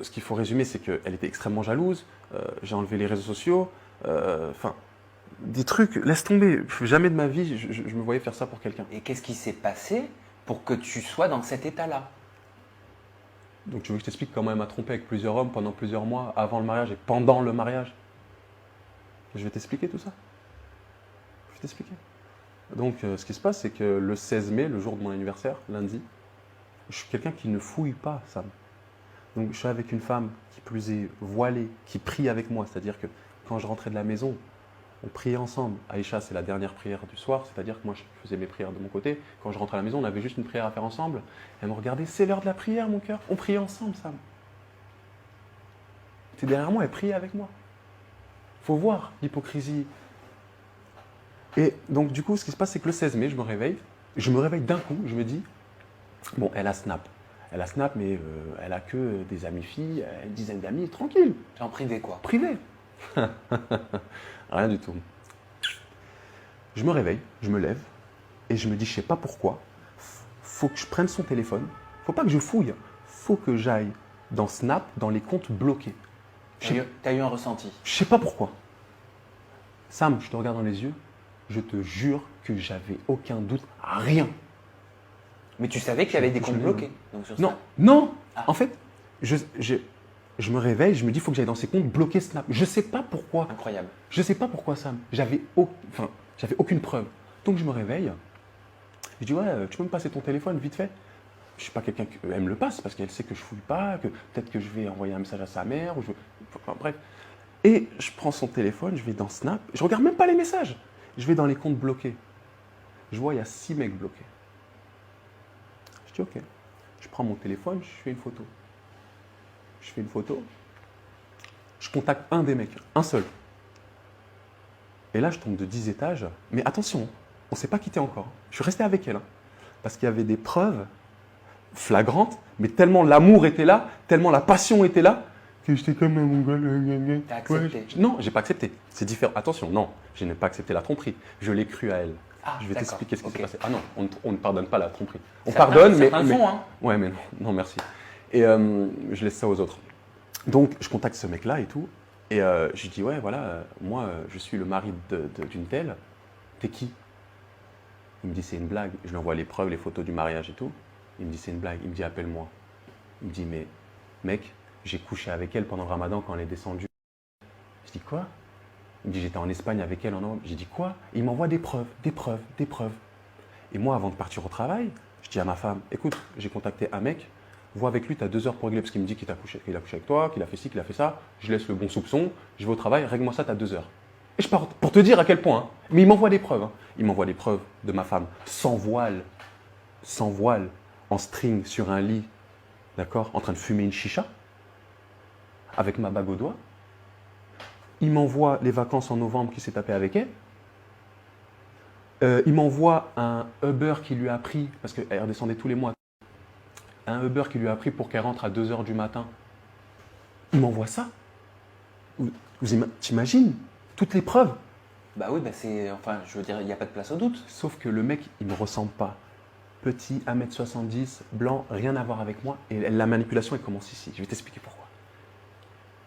ce qu'il faut résumer, c'est qu'elle était extrêmement jalouse. J'ai enlevé les réseaux sociaux. Enfin, des trucs, laisse tomber. Jamais de ma vie, je me voyais faire ça pour quelqu'un. Et qu'est-ce qui s'est passé pour que tu sois dans cet état-là? Donc tu veux que je t'explique comment elle m'a trompé avec plusieurs hommes pendant plusieurs mois, avant le mariage et pendant le mariage? Je vais t'expliquer tout ça. Je vais t'expliquer. Donc ce qui se passe, c'est que le 16 mai, le jour de mon anniversaire, lundi, je suis quelqu'un qui ne fouille pas, Sam. Donc je suis avec une femme qui plus est voilée, qui prie avec moi. C'est-à-dire que quand je rentrais de la maison, on priait ensemble. Aïcha, c'est la dernière prière du soir, c'est-à-dire que moi je faisais mes prières de mon côté. Quand je rentrais à la maison, on avait juste une prière à faire ensemble. Elle me regardait, c'est l'heure de la prière, mon cœur. On priait ensemble, Sam. C'est derrière moi, elle priait avec moi. Faut voir l'hypocrisie. Et donc du coup, ce qui se passe, c'est que le 16 mai, je me réveille d'un coup, je me dis, bon, elle a Snap. Elle a Snap, mais elle a que des amis filles, une dizaine d'amis, tranquille. Tu en privé quoi? Privé. Rien du tout. Je me réveille, je me lève, et je me dis, je sais pas pourquoi, faut que je prenne son téléphone, faut pas que je fouille, faut que j'aille dans Snap, dans les comptes bloqués. T'as eu un ressenti? Je sais pas pourquoi. Sam, je te regarde dans les yeux, je te jure que j'avais aucun doute, rien. Mais tu savais qu'il y avait des comptes bloqués donc sur Non, Snap. non. Ah. En fait, je me réveille, je me dis, il faut que j'aille dans ces comptes bloquer Snap. Je sais pas pourquoi. Incroyable. Je sais pas pourquoi, Sam. J'avais aucune preuve. Donc je me réveille. Je dis, ouais, tu peux me passer ton téléphone vite fait? Je suis pas quelqu'un qui elle me le passe parce qu'elle sait que je fouille pas, que peut-être que je vais envoyer un message à sa mère. Enfin, bref. Et je prends son téléphone, je vais dans Snap. Je regarde même pas les messages. Je vais dans les comptes bloqués. Je vois, il y a 6 mecs bloqués. Je dis, ok. Je prends mon téléphone, je fais une photo. Je fais une photo. Je contacte un des mecs, un seul. Et là, je tombe de 10 étages. Mais attention, on ne s'est pas quitté encore. Je suis resté avec elle. Parce qu'il y avait des preuves flagrantes, mais tellement l'amour était là, tellement la passion était là, que j'étais comme un mongol. T'as accepté? Ouais, non, j'ai pas accepté. C'est différent. Attention, non, je n'ai pas accepté la tromperie. Je l'ai cru à elle. Ah, Je vais d'accord, t'expliquer ce qui ok. s'est passé. Ah non, on ne pardonne pas la tromperie. On Certains- pardonne, certains le mais font, hein. ouais, mais non, non, merci. Et je laisse ça aux autres. Donc, je contacte ce mec-là et tout. Et je lui dis, ouais, voilà, moi, je suis le mari d'une telle. T'es qui? Il me dit, c'est une blague. Je lui envoie les preuves, les photos du mariage et tout. Il me dit, c'est une blague. Il me dit, appelle-moi. Il me dit, mais mec, j'ai couché avec elle pendant le ramadan quand elle est descendue. Je dis, quoi? Il me dit, j'étais en Espagne avec elle en novembre. J'ai dit, quoi? Il m'envoie des preuves, des preuves, des preuves. Et moi, avant de partir au travail, je dis à ma femme, écoute, j'ai contacté un mec, vois avec lui, tu as 2 heures pour régler, parce qu'il me dit qu'il a couché avec toi, qu'il a fait ci, qu'il a fait ça. Je laisse le bon soupçon, je vais au travail, règle-moi ça, tu as 2 heures. Et je pars pour te dire à quel point. Hein. Mais il m'envoie des preuves. Hein. Il m'envoie des preuves de ma femme, sans voile, en string sur un lit, d'accord, en train de fumer une chicha, avec ma bague au doigt. Il m'envoie les vacances en novembre qu'il s'est tapé avec elle. Il m'envoie un Uber qui lui a pris, parce qu'elle redescendait tous les mois, un Uber qui lui a pris pour qu'elle rentre à 2 heures du matin. Il m'envoie ça. T'imagines toutes les preuves? Bah oui, bah c'est. Enfin, je veux dire, il n'y a pas de place au doute. Sauf que le mec, il ne me ressemble pas. Petit, 1m70, blanc, rien à voir avec moi. Et la manipulation, elle commence ici. Je vais t'expliquer pourquoi.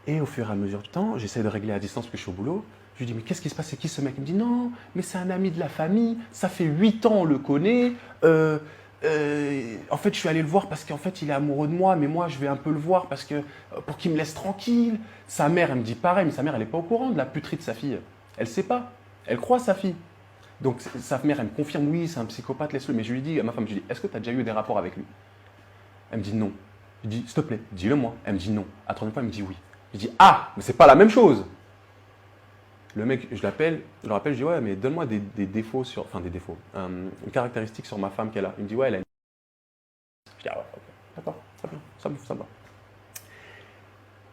Et au fur et à mesure du temps, j'essaie de régler à distance parce que je suis au boulot. Je lui dis, mais qu'est-ce qui se passe? C'est qui ce mec? Il me dit, non, mais c'est un ami de la famille. Ça fait 8 ans, on le connaît. En fait, je suis allé le voir parce qu'en fait, il est amoureux de moi, mais moi, je vais un peu le voir parce que pour qu'il me laisse tranquille. Sa mère, elle me dit pareil, mais sa mère, elle n'est pas au courant de la puterie de sa fille. Elle ne sait pas. Elle croit sa fille. Donc, sa mère, elle me confirme, oui, c'est un psychopathe, laisse-le. Mais je lui dis, à ma femme, je lui dis, est-ce que tu as déjà eu des rapports avec lui? Elle me dit non. Je lui dis, s'il te plaît, dis-le-moi. Elle me dit non. À la troisième fois, elle me dit oui. Je dis, ah, mais c'est pas la même chose. Le mec, je l'appelle, je le rappelle, je dis, ouais, mais donne-moi des défauts sur. Enfin, des défauts. Une caractéristique sur ma femme qu'elle a. Il me dit, ouais, elle a une. Je dis, ah ouais, ok, d'accord, très bien, ça me va.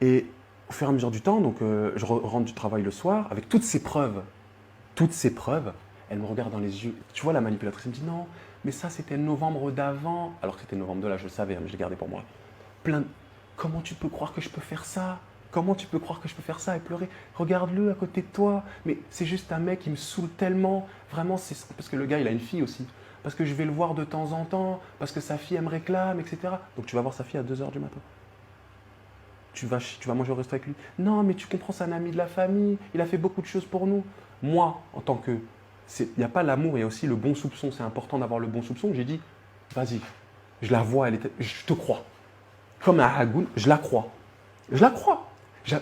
Et au fur et à mesure du temps, donc, je rentre du travail le soir, avec toutes ces preuves, elle me regarde dans les yeux. Tu vois, la manipulatrice, elle me dit, non, mais ça, c'était le novembre d'avant. Alors que c'était le novembre de là, je le savais, hein, mais je l'ai gardé pour moi. Comment tu peux croire que je peux faire ça? Comment tu peux croire que je peux faire ça et pleurer? Regarde-le à côté de toi. Mais c'est juste un mec qui me saoule tellement. Vraiment, c'est parce que le gars, il a une fille aussi. Parce que je vais le voir de temps en temps. Parce que sa fille, elle me réclame, etc. Donc tu vas voir sa fille à 2 heures du matin. tu vas manger au resto avec lui. Non, mais tu comprends, c'est un ami de la famille, il a fait beaucoup de choses pour nous. Moi, en tant que. Il n'y a pas l'amour, il y a aussi le bon soupçon. C'est important d'avoir le bon soupçon. J'ai dit, vas-y, je la vois, je te crois. Comme un Hagoun, je la crois. Je la crois.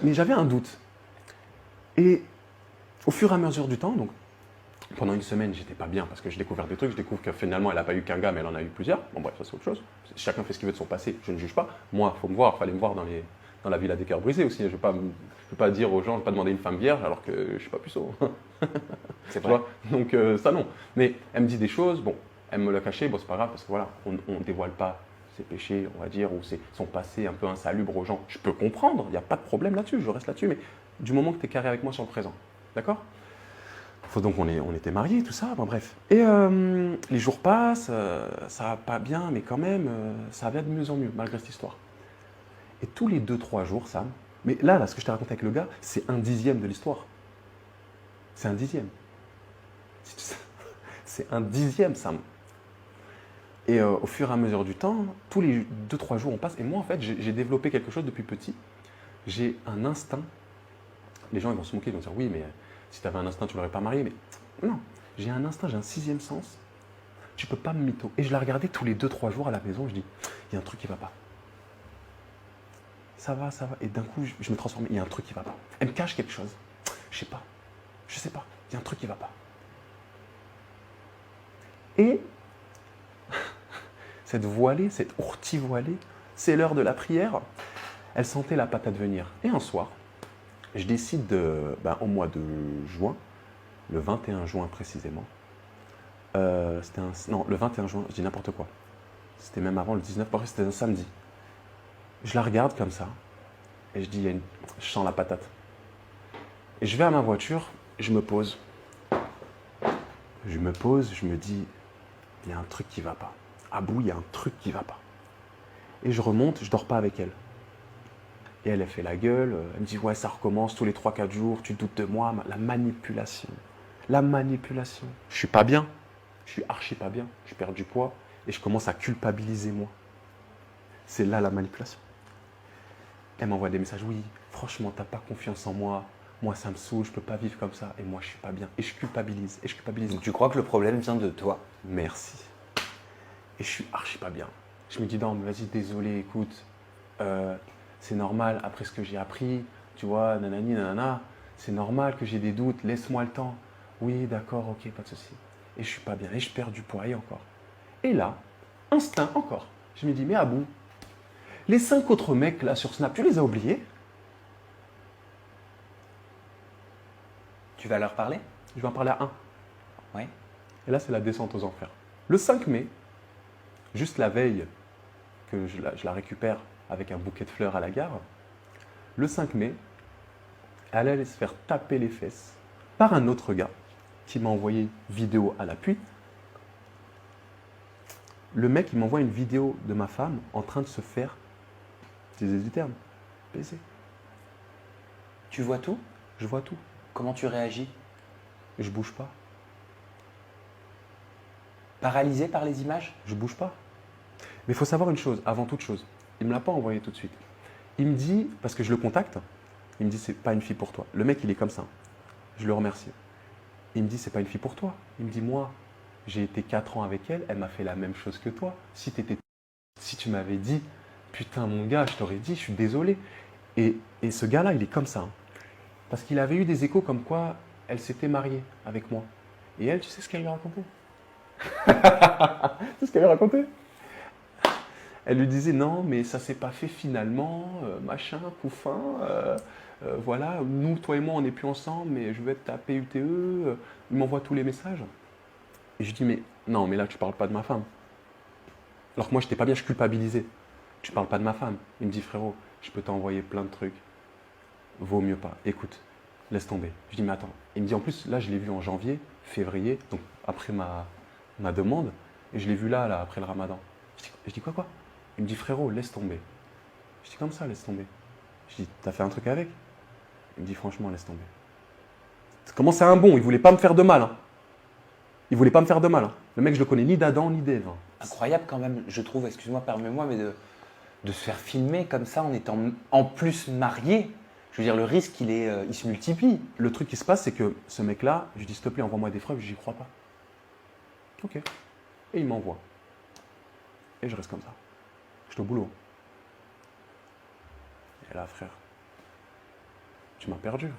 Mais j'avais un doute. Et au fur et à mesure du temps, donc, pendant une semaine, j'étais pas bien parce que je découvre des trucs. Je découvre que finalement, elle n'a pas eu qu'un gars, mais elle en a eu plusieurs. Bon, bref, ça c'est autre chose. Chacun fait ce qu'il veut de son passé. Je ne juge pas. Moi, il faut me voir. Il fallait me voir dans la villa des cœurs brisés aussi. Je ne vais pas dire aux gens, je ne vais pas demander une femme vierge alors que je ne suis pas puceau. C'est vrai. Donc, ça non. Mais elle me dit des choses. Bon, elle me l'a caché. Bon, c'est pas grave parce que voilà, on ne dévoile pas ses péchés, on va dire, ou son passé un peu insalubre aux gens. Je peux comprendre. Il n'y a pas de problème là-dessus. Je reste là-dessus. Mais du moment que tu es carré avec moi sur le présent. D'accord ? Donc on était mariés, tout ça, bon, bref. Et les jours passent, ça va pas bien, mais quand même, ça va de mieux en mieux, malgré cette histoire. Et tous les 2-3 jours, Sam, mais là, ce que je t'ai raconté avec le gars, c'est 1/10 de l'histoire. C'est 1/10. C'est 1/10, Sam. Et au fur et à mesure du temps, tous les 2-3 jours, on passe. Et moi, en fait, j'ai développé quelque chose depuis petit. J'ai un instinct. Les gens ils vont se moquer, ils vont dire oui, mais si tu avais un instinct, tu ne l'aurais pas marié. Mais non, j'ai un instinct, j'ai un 6e sens. Tu ne peux pas me mytho. Et je la regardais tous les 2-3 jours à la maison. Je dis, il y a un truc qui ne va pas. Ça va, ça va. Et d'un coup, je me transforme. Il y a un truc qui ne va pas. Elle me cache quelque chose. Je sais pas. Je sais pas. Il y a un truc qui ne va pas. Et cette voilée, cette ourtie voilée, c'est l'heure de la prière. Elle sentait la patate venir. Et un soir, je décide au mois de juin, le 21 juin précisément, le 21 juin, je dis n'importe quoi. C'était même avant le 19, parce que c'était un samedi. Je la regarde comme ça, et je dis, je sens la patate. Et je vais à ma voiture, je me pose. Je me dis, il y a un truc qui ne va pas. À bout, il y a un truc qui ne va pas. Et je remonte, je ne dors pas avec elle. Et elle fait la gueule, elle me dit, ouais, ça recommence tous les 3-4 jours, tu doutes de moi, la manipulation. La manipulation. Je suis pas bien, je suis archi pas bien, je perds du poids et je commence à culpabiliser moi. C'est là la manipulation. Elle m'envoie des messages, oui, franchement, t'as pas confiance en moi, moi ça me saoule, je peux pas vivre comme ça, et moi je suis pas bien. Et je culpabilise, et je culpabilise. Donc tu crois que le problème vient de toi? Merci. Et je suis archi pas bien. Je me dis, non, mais vas-y, désolé, écoute, c'est normal, après ce que j'ai appris, tu vois, nanani, nanana, c'est normal que j'ai des doutes, laisse-moi le temps. Oui, d'accord, ok, pas de souci. Et je suis pas bien, et je perds du poids, et encore. Et là, instinct, encore. Je me dis, mais ah bon, les 5 autres mecs là sur Snap, tu les as oubliés? Tu vas leur parler? Je vais en parler à un. Ouais. Et là, c'est la descente aux enfers. Le 5 mai, juste la veille que je la récupère avec un bouquet de fleurs à la gare, le 5 mai, elle allait se faire taper les fesses par un autre gars qui m'a envoyé vidéo à l'appui. Le mec, il m'envoie une vidéo de ma femme en train de se faire, utiliser du terme, baiser. Tu vois tout? Je vois tout. Comment tu réagis? Je bouge pas. Paralysé par les images? Je bouge pas. Mais il faut savoir une chose, avant toute chose. Il ne me l'a pas envoyé tout de suite. Il me dit, parce que je le contacte, il me dit, c'est pas une fille pour toi. Le mec, il est comme ça. Je le remercie. Il me dit, c'est pas une fille pour toi. Il me dit, moi, j'ai été 4 ans avec elle, elle m'a fait la même chose que toi. Si tu m'avais dit, putain, mon gars, je t'aurais dit, je suis désolé. Et ce gars-là, il est comme ça. Hein. Parce qu'il avait eu des échos comme quoi elle s'était mariée avec moi. Et elle, tu sais ce qu'elle lui a raconté? Tu sais ce qu'elle lui a raconté? Elle lui disait non, mais ça s'est pas fait finalement, machin, couffin, voilà, nous, toi et moi, on n'est plus ensemble, mais je vais être ta PUTE, il m'envoie tous les messages. Et je dis, mais non, mais là, tu parles pas de ma femme. Alors que moi, je n'étais pas bien, je culpabilisais. Tu parles pas de ma femme. Il me dit, frérot, je peux t'envoyer plein de trucs. Vaut mieux pas. Écoute, laisse tomber. Je dis, mais attends. Il me dit, en plus, là, je l'ai vu en janvier, février, donc après ma demande, et je l'ai vu là, après le ramadan. Je dis quoi? Il me dit, frérot, laisse tomber. Je dis, comme ça, laisse tomber. Je dis, t'as fait un truc avec? Il me dit, franchement, laisse tomber. Comment c'est un bon? Il voulait pas me faire de mal. Hein. Il voulait pas me faire de mal. Hein. Le mec, je le connais ni d'Adam ni d'Ève. Hein. Incroyable quand même, je trouve, excuse-moi, permets-moi, mais de se faire filmer comme ça en étant en plus marié. Je veux dire, le risque, il se multiplie. Le truc qui se passe, c'est que ce mec-là, je lui dis s'il te plaît, envoie-moi des preuves, j'y crois pas. Ok. Et il m'envoie. Et je reste comme ça. Je suis au boulot. Et là, frère, tu m'as perdu.